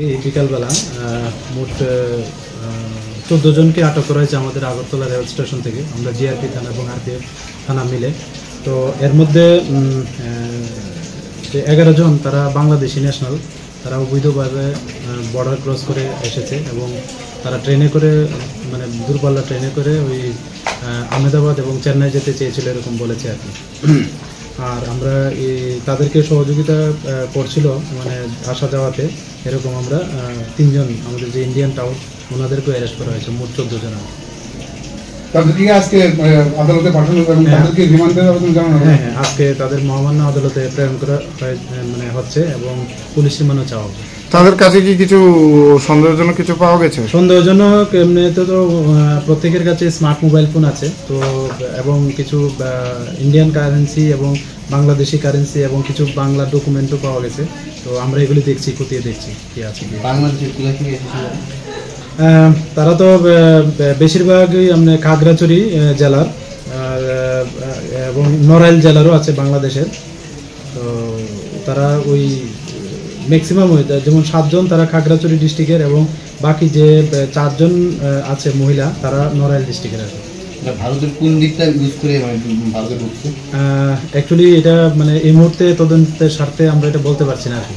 এই বিকালবেলা মোট 14 জনকে আটক করা হয়েছে আমাদের আগরতলা রেল স্টেশন থেকে। আমরা জিআরপি থানা এবং আরপিএফ থানা মিলে। তো এর মধ্যে 11 জন তারা বাংলাদেশি ন্যাশনাল, তারা অবৈধভাবে বর্ডার ক্রস করে এসেছে এবং তারা ট্রেনে করে মানে দূরপাল্লা ট্রেনে করে ওই আহমেদাবাদ এবং চেন্নাই যেতে চেয়েছিল এরকম বলেছে আর কি। আর আমরা তাদেরকে সহযোগিতা করছিল মানে আসা যাওয়াতে, এরকম আমরা 3 জন আমাদের যে ইন্ডিয়ান টাউন ওনাদেরকে অ্যারেস্ট করা হয়েছে, মোট 14 জন। তাদেরকে আজকে আদালতে পাঠানো এবং তাদেরকে রিমান্ডের আবেদন জানানো হবে। হ্যাঁ, আজকে তাদের মহামান্য আদালতে প্রেরণ করা মানে হচ্ছে এবং পুলিশ রিমান্ডও চাওয়া হবে। তাদের কাছে কি কিছু সন্দেহজনক কিছু পাওয়া গেছে? সন্দেহজনক এমনিতে তো প্রত্যেকের কাছে স্মার্ট মোবাইল ফোন আছে তো, এবং কিছু ইন্ডিয়ান কারেন্সি এবং বাংলাদেশি কারেন্সি এবং কিছু বাংলা ডকুমেন্টও পাওয়া গেছে। তো আমরা এগুলি দেখছি, খতিয়ে দেখছি কি আছে কি। তারা তো বেশিরভাগই আমরা খাগড়াছড়ি জেলার এবং নড়াইল জেলারও আছে বাংলাদেশের। তো তারা ওই ম্যাক্সিমাম যেমন 7 জন তারা খাগড়াছড়ি ডিস্ট্রিক্টের এবং বাকি যে 4 জন আছে মহিলা তারা নড়াইল ডিস্ট্রিক্টের আছে। ভারতের কোন দিকটা ইউজ করে ভারতে ঢুকছে? অ্যাকচুয়ালি এটা মানে এই মুহূর্তে তদন্তের স্বার্থে আমরা এটা বলতে পারছি না আর কি।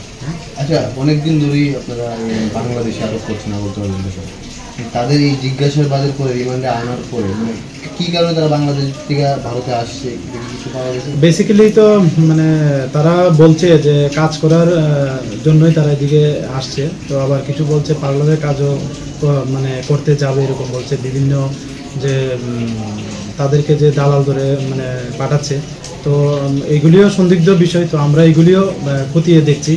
আচ্ছা, অনেকদিন ধরেই আপনারা বাংলাদেশে আটক করছেন আগরতলা তাদের এই জিজ্ঞাসাবাদের পরে রিমান্ডে আনার পরে মানে কি কারণে তারা বাংলাদেশ থেকে ভারতে আসছে কিছু পাওয়া গেছে? বেসিক্যালি তো মানে তারা বলছে যে কাজ করার জন্যই তারা এদিকে আসছে। তো আবার কিছু বলছে পার্লারের কাজও মানে করতে যাবে এরকম বলছে। বিভিন্ন যে তাদেরকে যে দালাল ধরে মানে পাঠাচ্ছে, তো এগুলিও সন্দিগ্ধ বিষয়। তো আমরা এগুলিও খতিয়ে দেখছি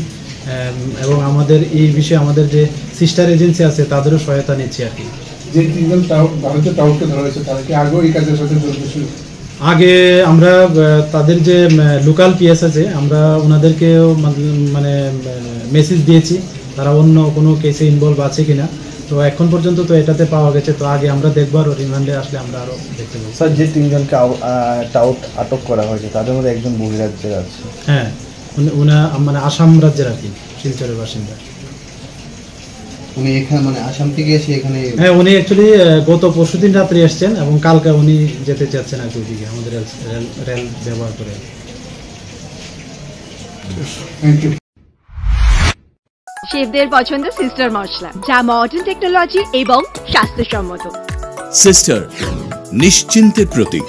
এবং আমাদের এই বিষয়ে আমাদের যে সিস্টার এজেন্সি আছে তাদেরও সহায়তা নিচ্ছি আর কি। যে 3 জন ভারতের টাউটকে ধরা হয়েছে তারা কি আগেও এই কাজের সাথে জড়িত ছিল? আগে আমরা তাদের যে লোকাল পিএস আছে আমরা ওনাদেরকেও মানে মেসেজ দিয়েছি তারা অন্য কোনো কেসে ইনভলভ আছে কিনা। তো এখন পর্যন্ত তো এটাতে পাওয়া গেছে। তো আগে আমরা দেখবো আর রিমান্ডে আসলে আমরা আরও দেখতে পাবো। স্যার, যে 3 জনকে আটক করা হয়েছে তাদের মধ্যে একজন বহিরাজ্যের আছে। হ্যাঁ, উনি মানে আসাম রাজ্যের আর কি, শিলচরের বাসিন্দা। উনি এখানে মানে আসাম থেকে এসে এখানে? হ্যাঁ, উনি অ্যাকচুয়ালি গত পরশুদিন রাত্রে এসছেন এবং কালকে উনি যেতে চাচ্ছেন আর কি ওইদিকে আমাদের রেল ব্যবহার করে। শেফদের পছন্দ সিস্টার মশলা, যা মডার্ন টেকনোলজি এবং স্বাস্থ্যসম্মত। সিস্টার নিশ্চিন্তের প্রতীক।